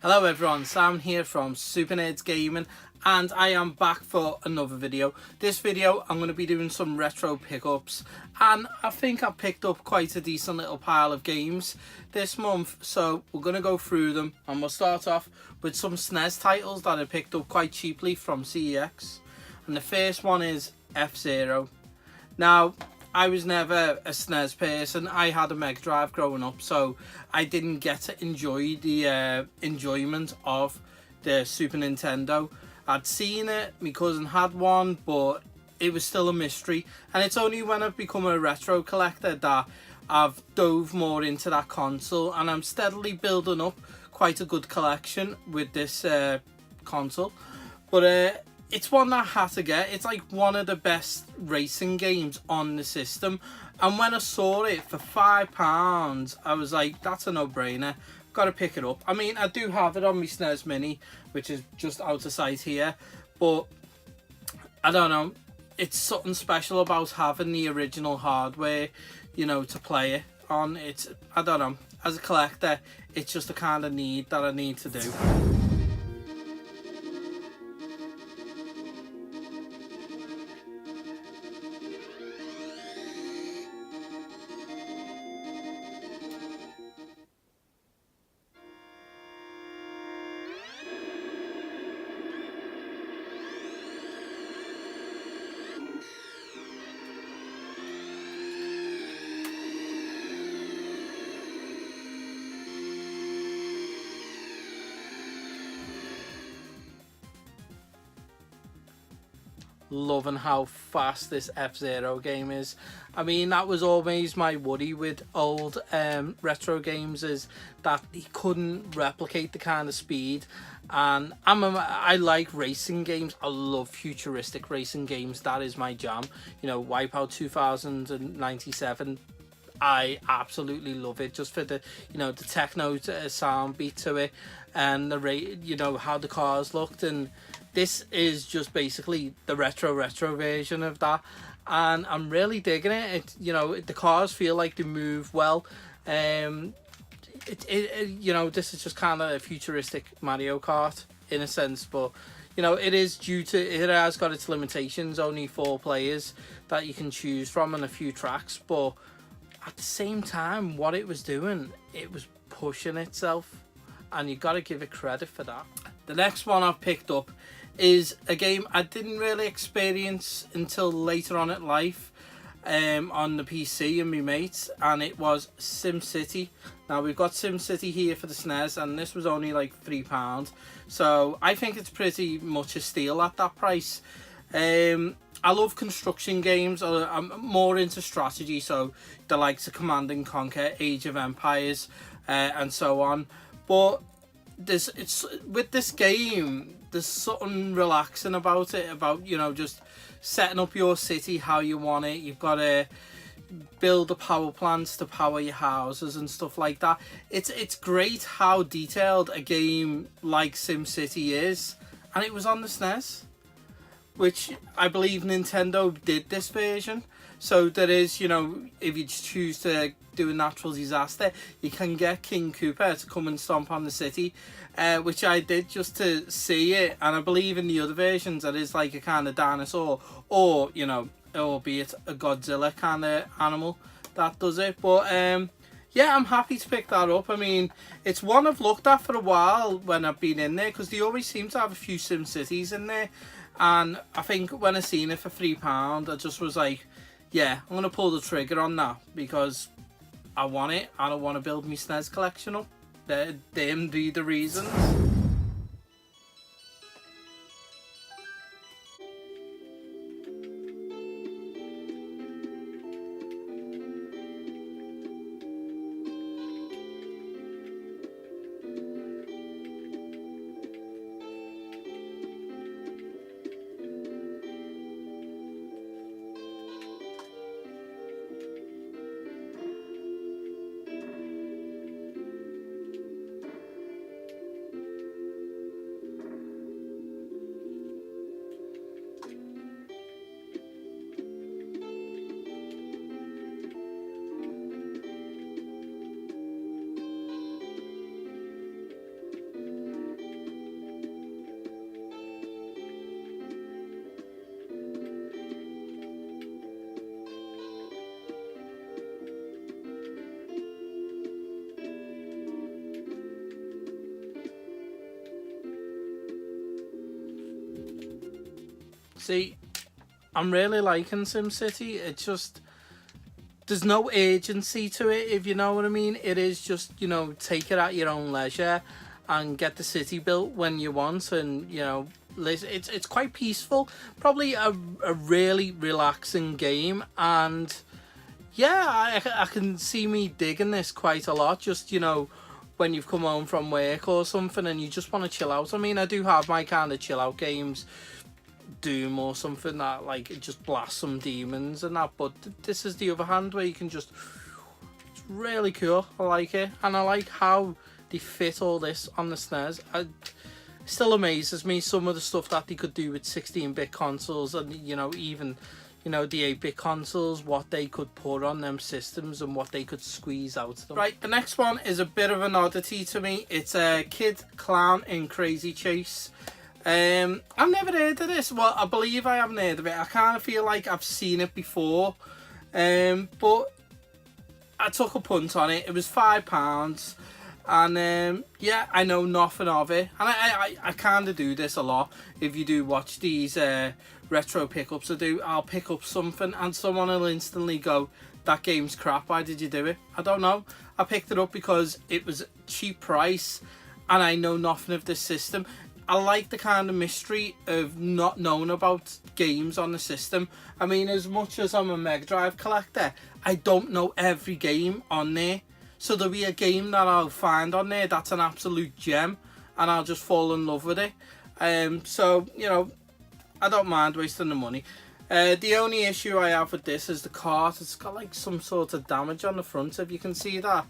Hello everyone, Sam here from Supernerds Gaming, and I am back for another video. This video I'm going to be doing some retro pickups, and I think I picked up quite a decent little pile of games this month, so we're going to go through them, and we'll start off with some SNES titles that I picked up quite cheaply from CEX. And the first one is F-Zero. Now, I was never a SNES person. I had a Mega Drive growing up, so I didn't get to enjoy the enjoyment of the Super Nintendo. I'd seen it, my cousin had one, but it was still a mystery. And it's only when I've become a retro collector that I've dove more into that console, and I'm steadily building up quite a good collection with this console. But it's one that I had to get. It's like one of the best racing games on the system. And when I saw it for £5, I was like, that's a no-brainer. Got to pick it up. I mean, I do have it on my SNES Mini, which is just out of sight here. But, I don't know. It's something special about having the original hardware, you know, to play it on. I don't know. As a collector, it's just the kind of need that I need to do. Loving how fast this F-Zero game is. I mean, that was always my worry with old retro games, is that he couldn't replicate the kind of speed. And I like racing games. I love futuristic racing games. That is my jam. You know, Wipeout 2097. I absolutely love it, just for the, you know, the techno sound beat to it, and you know, how the cars looked. And this is just basically the retro version of that, and I'm really digging it. You know, the cars feel like they move well. You know, this is just kind of a futuristic Mario Kart in a sense, but you know, it has got its limitations. Only 4 players that you can choose from and a few tracks, but at the same time, what it was doing, it was pushing itself, and you got to give it credit for that. The next one I've picked up is a game I didn't really experience until later on in life on the PC and my mates, and it was SimCity. Now, we've got SimCity here for the SNES, and this was only like £3, so I think it's pretty much a steal at that price. I love construction games. I'm more into strategy, so the likes of Command and Conquer, Age of Empires, and so on. But with this game, there's something relaxing about it, about, you know, just setting up your city how you want it. You've got to build the power plants to power your houses and stuff like that. It's great how detailed a game like SimCity is, and it was on the SNES, which I believe Nintendo did this version. So there is, you know, if you choose to do a natural disaster, you can get King Koopa to come and stomp on the city, which I did just to see it. And I believe in the other versions it is like a kind of dinosaur, or, you know, albeit a Godzilla kind of animal that does it. But yeah, I'm happy to pick that up. I mean, it's one I've looked at for a while when I've been in there, because they always seem to have a few Sim Cities in there. And I think when I seen it for £3, I just was like, yeah, I'm going to pull the trigger on that, because I want it, and I want to build my SNES collection up. Them be the reasons. See, I'm really liking SimCity. It's just, there's no agency to it, if you know what I mean. It is just, you know, take it at your own leisure and get the city built when you want, and, you know, it's quite peaceful. Probably a really relaxing game, and yeah, I can see me digging this quite a lot. Just, you know, when you've come home from work or something and you just want to chill out. I mean, I do have my kind of chill out games, Doom or something that, like, it just blasts some demons and that, but this is the other hand where you can just, it's really cool. I like it, and I like how they fit all this on the SNES. It still amazes me some of the stuff that they could do with 16-bit consoles, and, you know, even, you know, the 8-bit consoles, what they could put on them systems and what they could squeeze out of them. Right, the next one is a bit of an oddity to me. It's a Kid Clown in Crazy Chase. I've never heard of this. Well, I believe I haven't heard of it. I kind of feel like I've seen it before, but I took a punt on it. It was £5, and yeah, I know nothing of it, and I kind of do this a lot. If you do watch these retro pickups I'll pick up something and someone will instantly go, that game's crap, why did you do it? I don't know. I picked it up because it was a cheap price and I know nothing of this system. I like the kind of mystery of not knowing about games on the system. I mean, as much as I'm a Mega Drive collector, I don't know every game on there. So there'll be a game that I'll find on there that's an absolute gem and I'll just fall in love with it. So, you know, I don't mind wasting the money. The only issue I have with this is the cart. It's got like some sort of damage on the front, if you can see that.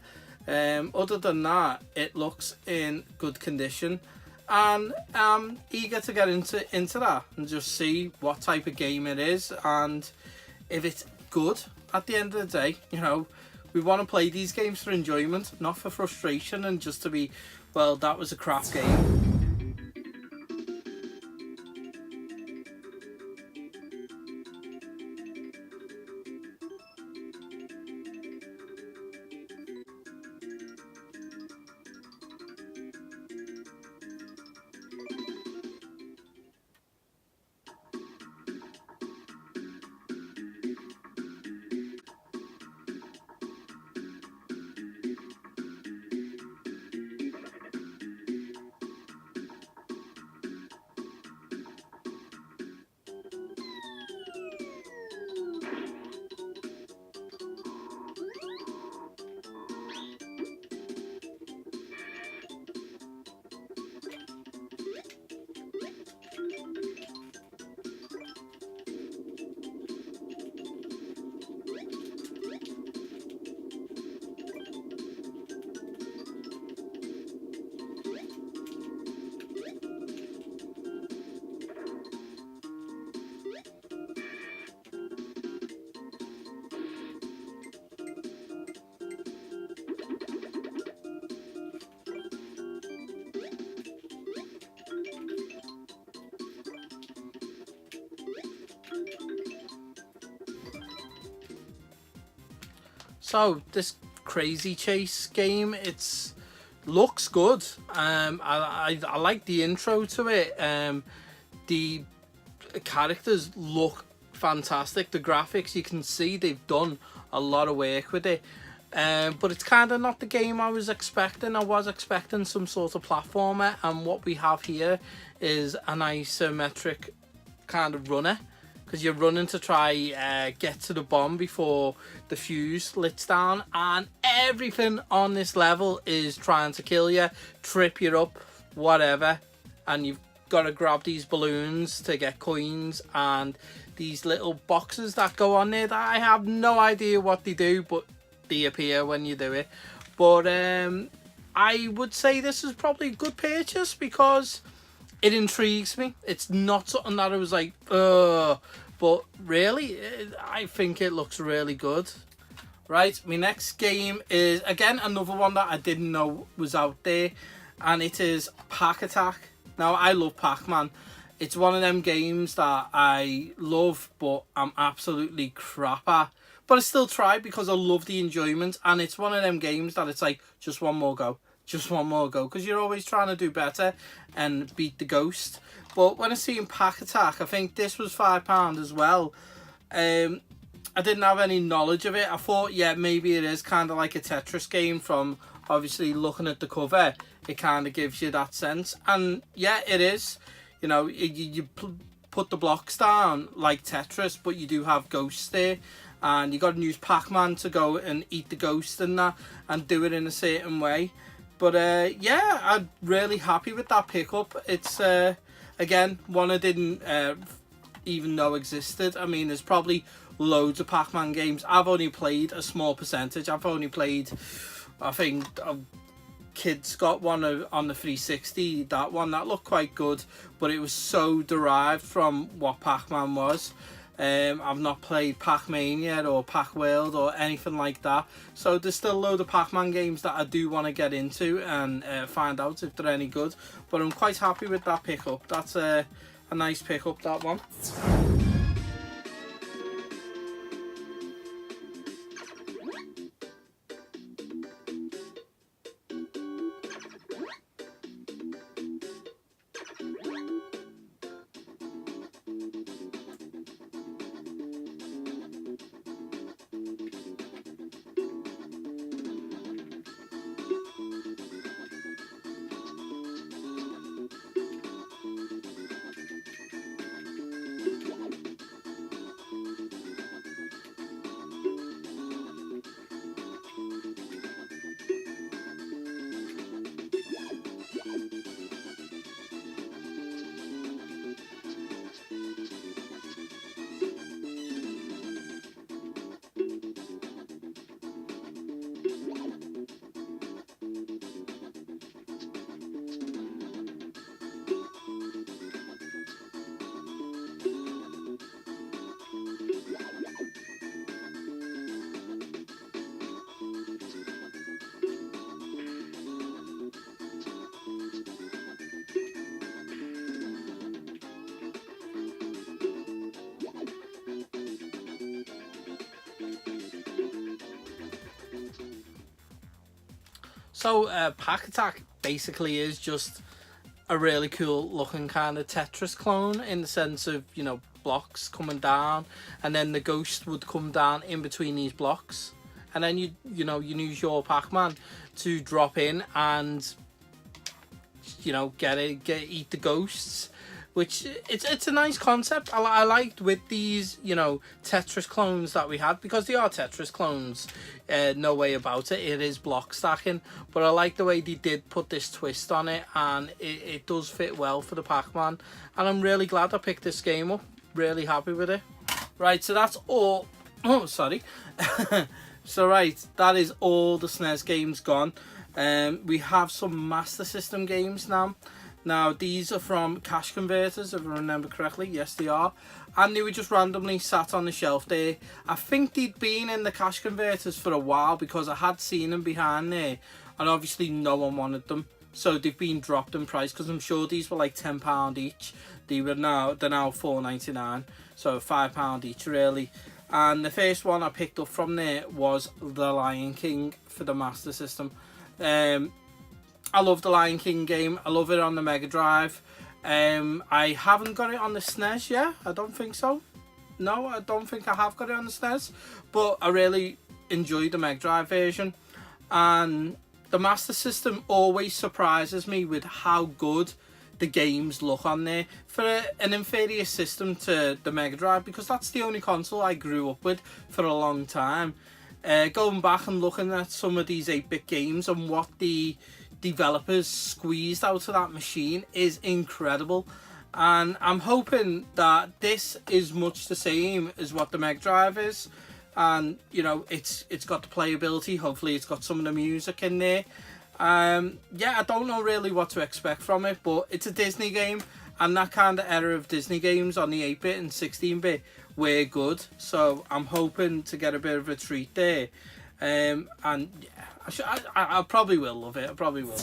Other than that, it looks in good condition. And I'm eager to get into that and just see what type of game it is, and if it's good. At the end of the day, you know, we want to play these games for enjoyment, not for frustration and just to be, well, that was a crap game. So this Crazy Chase game, it's looks good. I like the intro to it. The characters look fantastic. The graphics, you can see they've done a lot of work with it. But it's kind of not the game I was expecting. I was expecting some sort of platformer, and what we have here is an isometric kind of runner, because you're running to try get to the bomb before the fuse lits down, and everything on this level is trying to kill you, trip you up, whatever, and you've got to grab these balloons to get coins and these little boxes that go on there that I have no idea what they do, but they appear when you do it. But I would say this is probably a good purchase because it intrigues me. It's not something that I was like, ugh, but really, I think it looks really good. Right, my next game is, again, another one that I didn't know was out there, and it is Pack Attack. Now, I love Pac-Man. It's one of them games that I love, but I'm absolutely crap at. But I still try because I love the enjoyment, and it's one of them games that it's like, just one more go. just one more go, because you're always trying to do better and beat the ghost. But when I seen Pack Attack, I think this was £5 as well. I didn't have any knowledge of it. I thought, yeah, maybe it is kind of like a Tetris game. From obviously looking at the cover, it kind of gives you that sense. And yeah, it is. You know, you put the blocks down like Tetris, but you do have ghosts there. And you got to use Pac-Man to go and eat the ghost and that, and do it in a certain way. But yeah, I'm really happy with that pickup. It's, again, one I didn't even know existed. I mean, there's probably loads of Pac-Man games. I've only played a small percentage. I've only played, I think, kids got one on the 360, that one that looked quite good, but it was so derived from what Pac-Man was. I've not played Pac-Mania or Pac-World or anything like that, so there's still a load of Pac-Man games that I do want to get into and find out if they're any good. But I'm quite happy with that pickup. That's a nice pickup, that one. So Pack Attack basically is just a really cool looking kind of Tetris clone, in the sense of, you know, blocks coming down, and then the ghost would come down in between these blocks, and then you use your Pac-Man to drop in and, you know, eat the ghosts. Which it's a nice concept. I liked with these, you know, Tetris clones that we had, because they are Tetris clones, no way about it. It is block stacking, but I like the way they did put this twist on it, and it does fit well for the Pac-Man. And I'm really glad I picked this game up. Really happy with it. Right, so that's all. Oh, sorry. So right, that is all the SNES games gone. We have some Master System games now. Now, these are from cash converters, if I remember correctly. Yes, they are. And they were just randomly sat on the shelf there. I think they'd been in the cash converters for a while, because I had seen them behind there. And obviously no one wanted them. So they've been dropped in price, because I'm sure these were like £10 each. They're now £4.99. So £5 each, really. And the first one I picked up from there was The Lion King for the Master System. I love the Lion King game. I love it on the Mega Drive. I haven't got it on the SNES yet. I don't think so. No, I don't think I have got it on the SNES. But I really enjoyed the Mega Drive version. And the Master System always surprises me with how good the games look on there. For an inferior system to the Mega Drive, because that's the only console I grew up with for a long time. Going back and looking at some of these 8-bit games and what the developers squeezed out of that machine is incredible, and I'm hoping that this is much the same as what the Mega Drive is. And you know, it's got the playability. Hopefully it's got some of the music in there. Yeah, I don't know really what to expect from it, but it's a Disney game, and that kind of era of Disney games on the 8-bit and 16-bit were good, so I'm hoping to get a bit of a treat there. And yeah, I probably will love it. I probably will.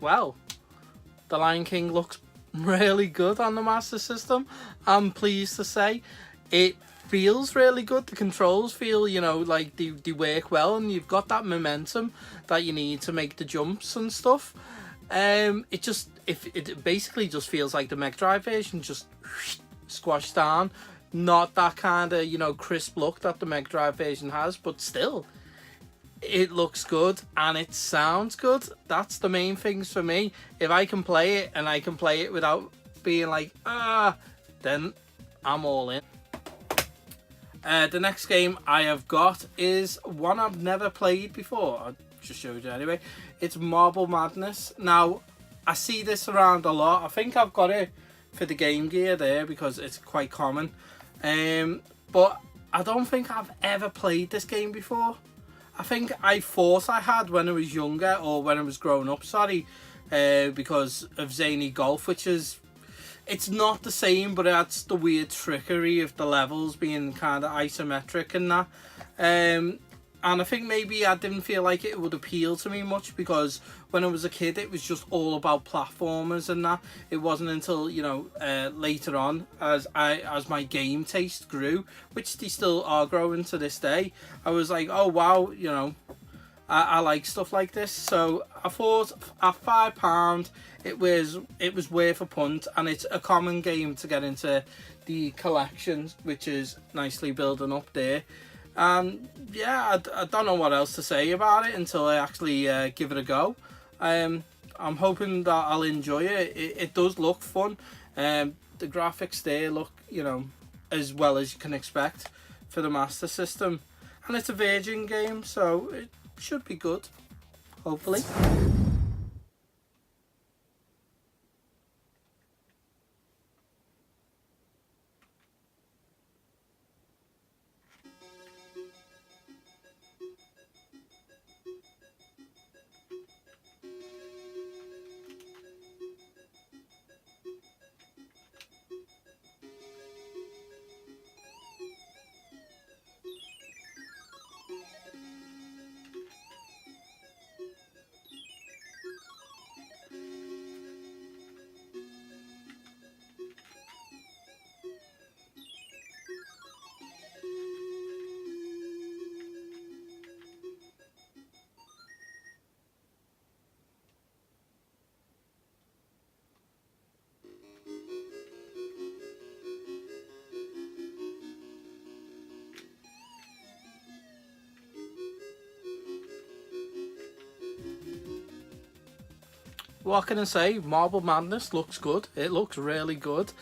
well, The Lion King looks really good on the Master System. I'm pleased to say it feels really good. The controls feel, you know, like they work well, and you've got that momentum that you need to make the jumps and stuff. It basically just feels like the Mega Drive version, just squashed down. Not that kind of, you know, crisp look that the Mega Drive version has, but still, it looks good and it sounds good. That's the main things for me. If I can play it, and I can play it without being like, then I'm all in. The next game I have got is one I've never played before. I just showed you anyway. It's Marble Madness. Now, I see this around a lot. I think I've got it for the Game Gear there because it's quite common. But I don't think I've ever played this game before. I think I thought I had when I was younger, or when I was growing up, sorry, because of Zany Golf, which is, it's not the same, but that's the weird trickery of the levels being kind of isometric and that. And I think maybe I didn't feel like it would appeal to me much, because when I was a kid it was just all about platformers and that. It wasn't until, you know, later on, as my game taste grew, which they still are growing to this day, I was like, oh wow, you know, I like stuff like this. So I thought at £5 it was worth a punt, and it's a common game to get into the collections, which is nicely building up there. And yeah, I don't know what else to say about it until I actually give it a go. I'm hoping that I'll enjoy it. It does look fun. The graphics there look, you know, as well as you can expect for the Master System. And it's a Virgin game, so it should be good, hopefully. What can I say? Marble Madness looks good. It looks really good,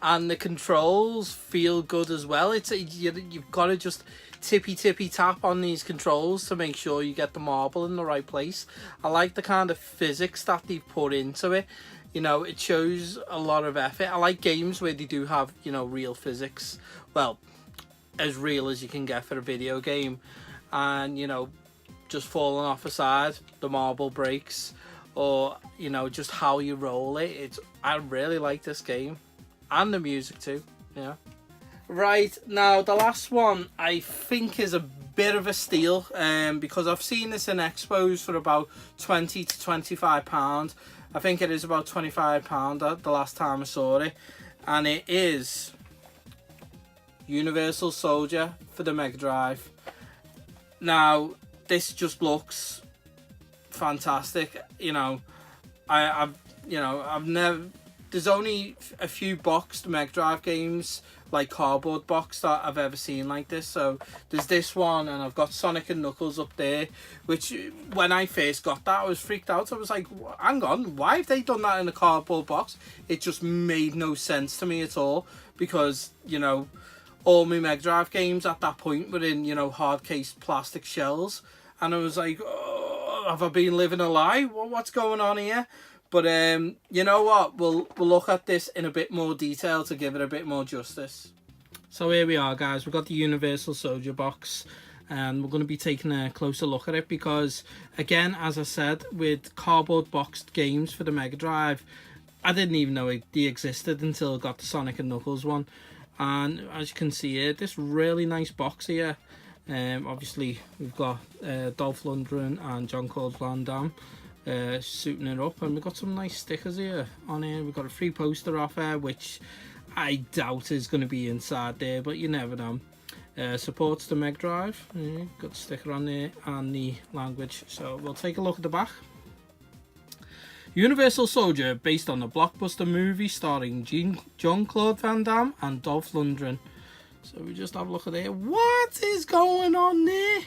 and the controls feel good as well. You've got to just tippy tap on these controls to make sure you get the marble in the right place. I like the kind of physics that they've put into it. You know, it shows a lot of effort. I like games where they do have, you know, real physics. Well, as real as you can get for a video game. And, you know, just falling off a side, the marble breaks. Or, you know, just how you roll it. I really like this game. And the music too, yeah. Right, now the last one I think is a bit of a steal, because I've seen this in expos for about £20 to £25. I think it is about £25 the last time I saw it. And it is Universal Soldier for the Mega Drive. Now, this just looks fantastic. You know, I've never, there's only a few boxed Mega Drive games, like cardboard box, that I've ever seen like this. So there's this one, and I've got Sonic and Knuckles up there, which when I first got that I was freaked out. I was like, hang on, why have they done that in a cardboard box? It just made no sense to me at all, because, you know, all my Mega Drive games at that point were in, you know, hard case plastic shells, and I was like, oh, have I been living a lie? What's going on here? But you know what, we'll look at this in a bit more detail to give it a bit more justice. So here we are, guys. We've got the Universal Soldier box, and we're going to be taking a closer look at it, because again, as I said, with cardboard boxed games for the Mega Drive, I didn't even know they existed until I got the Sonic and Knuckles one. And as you can see here, this really nice box here. Obviously we've got Dolph Lundgren and Jean-Claude Van Damme suiting it up. And we've got some nice stickers here on here. We've got a free poster off here, which I doubt is going to be inside there, but you never know. Supports the Mega Drive. Got the sticker on there and the language. So we'll take a look at the back. Universal Soldier, based on the blockbuster movie starring Jean-Claude Van Damme and Dolph Lundgren. So we just have a look at it. What is going on there?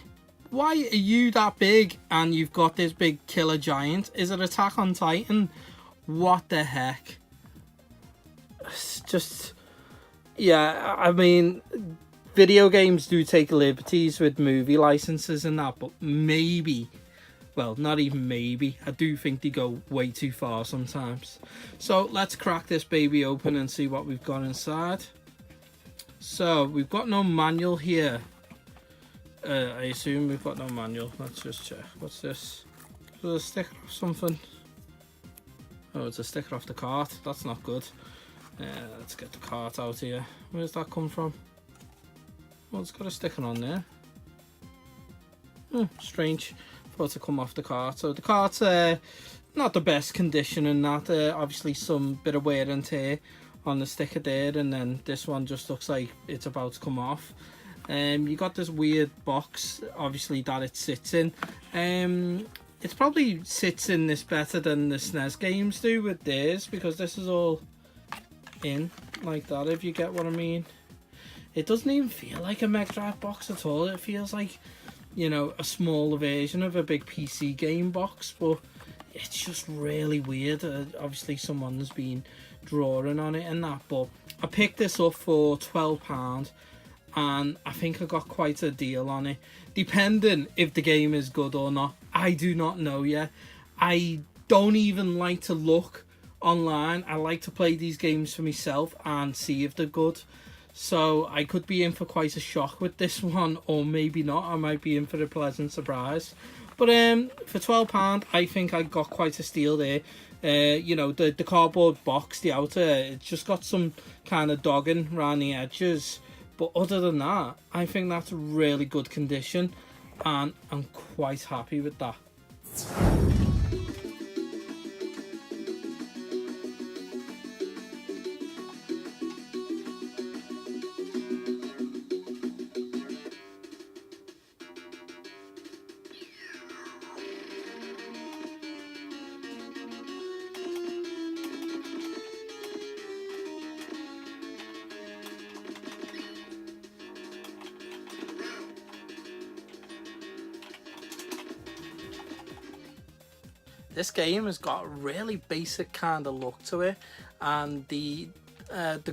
Why are you that big and you've got this big killer giant? Is it Attack on Titan? What the heck? It's just... yeah, I mean, video games do take liberties with movie licenses and that, but maybe... well, not even maybe. I do think they go way too far sometimes. So let's crack this baby open and see what we've got inside. So we've got no manual here. I assume we've got no manual. Let's just check. What's this? Is it a sticker or something? Oh, it's a sticker off the cart. That's not good. Let's get the cart out here. Where's that come from? Well, it's got a sticker on there. Strange. For it to come off the cart. So the cart's not the best condition in that. Obviously some bit of wear and tear on the sticker there, and then this one just looks like it's about to come off. You got this weird box, obviously, that it sits in. It probably sits in this better than the SNES games do with theirs, because this is all in like that, if you get what I mean. It doesn't even feel like a Mega Drive box at all. It feels like, you know, a smaller version of a big PC game box, but it's just really weird. Obviously someone's been drawing on it and that, but I picked this up for £12 and I think I got quite a deal on it, depending if the game is good or not. I do not know yet. I don't even like to look online. I like to play these games for myself and see if they're good. So I could be in for quite a shock with this one, or maybe not. I might be in for a pleasant surprise. But for £12, I think I got quite a steal there. You know, the cardboard box, the outer, it's just got some kind of dogging around the edges. But other than that, I think that's really good condition, and I'm quite happy with that. This game has got a really basic kind of look to it, and the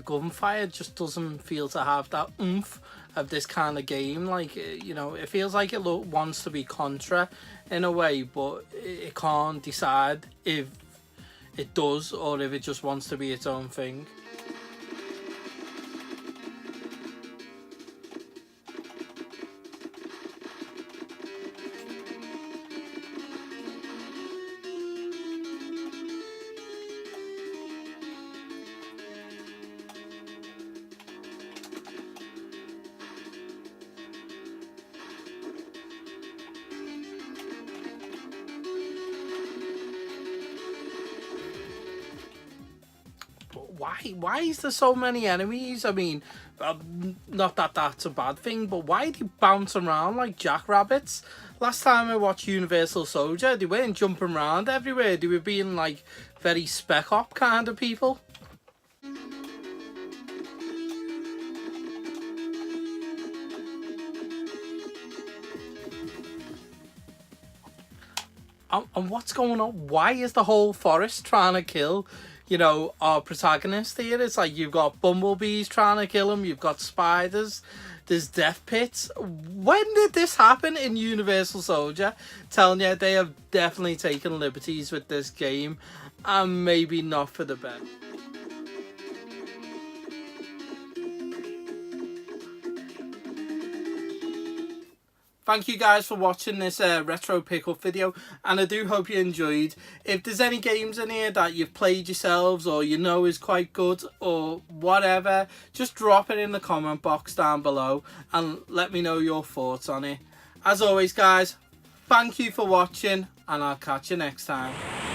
gunfire just doesn't feel to have that oomph of this kind of game. Like, you know, it feels like it wants to be Contra in a way, but it can't decide if it does or if it just wants to be its own thing. Why is there so many enemies? I mean, not that that's a bad thing, but why do they bounce around like jackrabbits? Last time I watched Universal Soldier, they weren't jumping around everywhere. They were being like very Spec Op kind of people. And what's going on? Why is the whole forest trying to kill, you know, our protagonist here? It's like you've got bumblebees trying to kill him, you've got spiders, there's death pits. When did this happen in Universal Soldier? Telling you, they have definitely taken liberties with this game, and maybe not for the best. Thank you guys for watching this retro pickup video, and I do hope you enjoyed. If there's any games in here that you've played yourselves or you know is quite good or whatever, just drop it in the comment box down below and let me know your thoughts on it. As always guys, thank you for watching, and I'll catch you next time.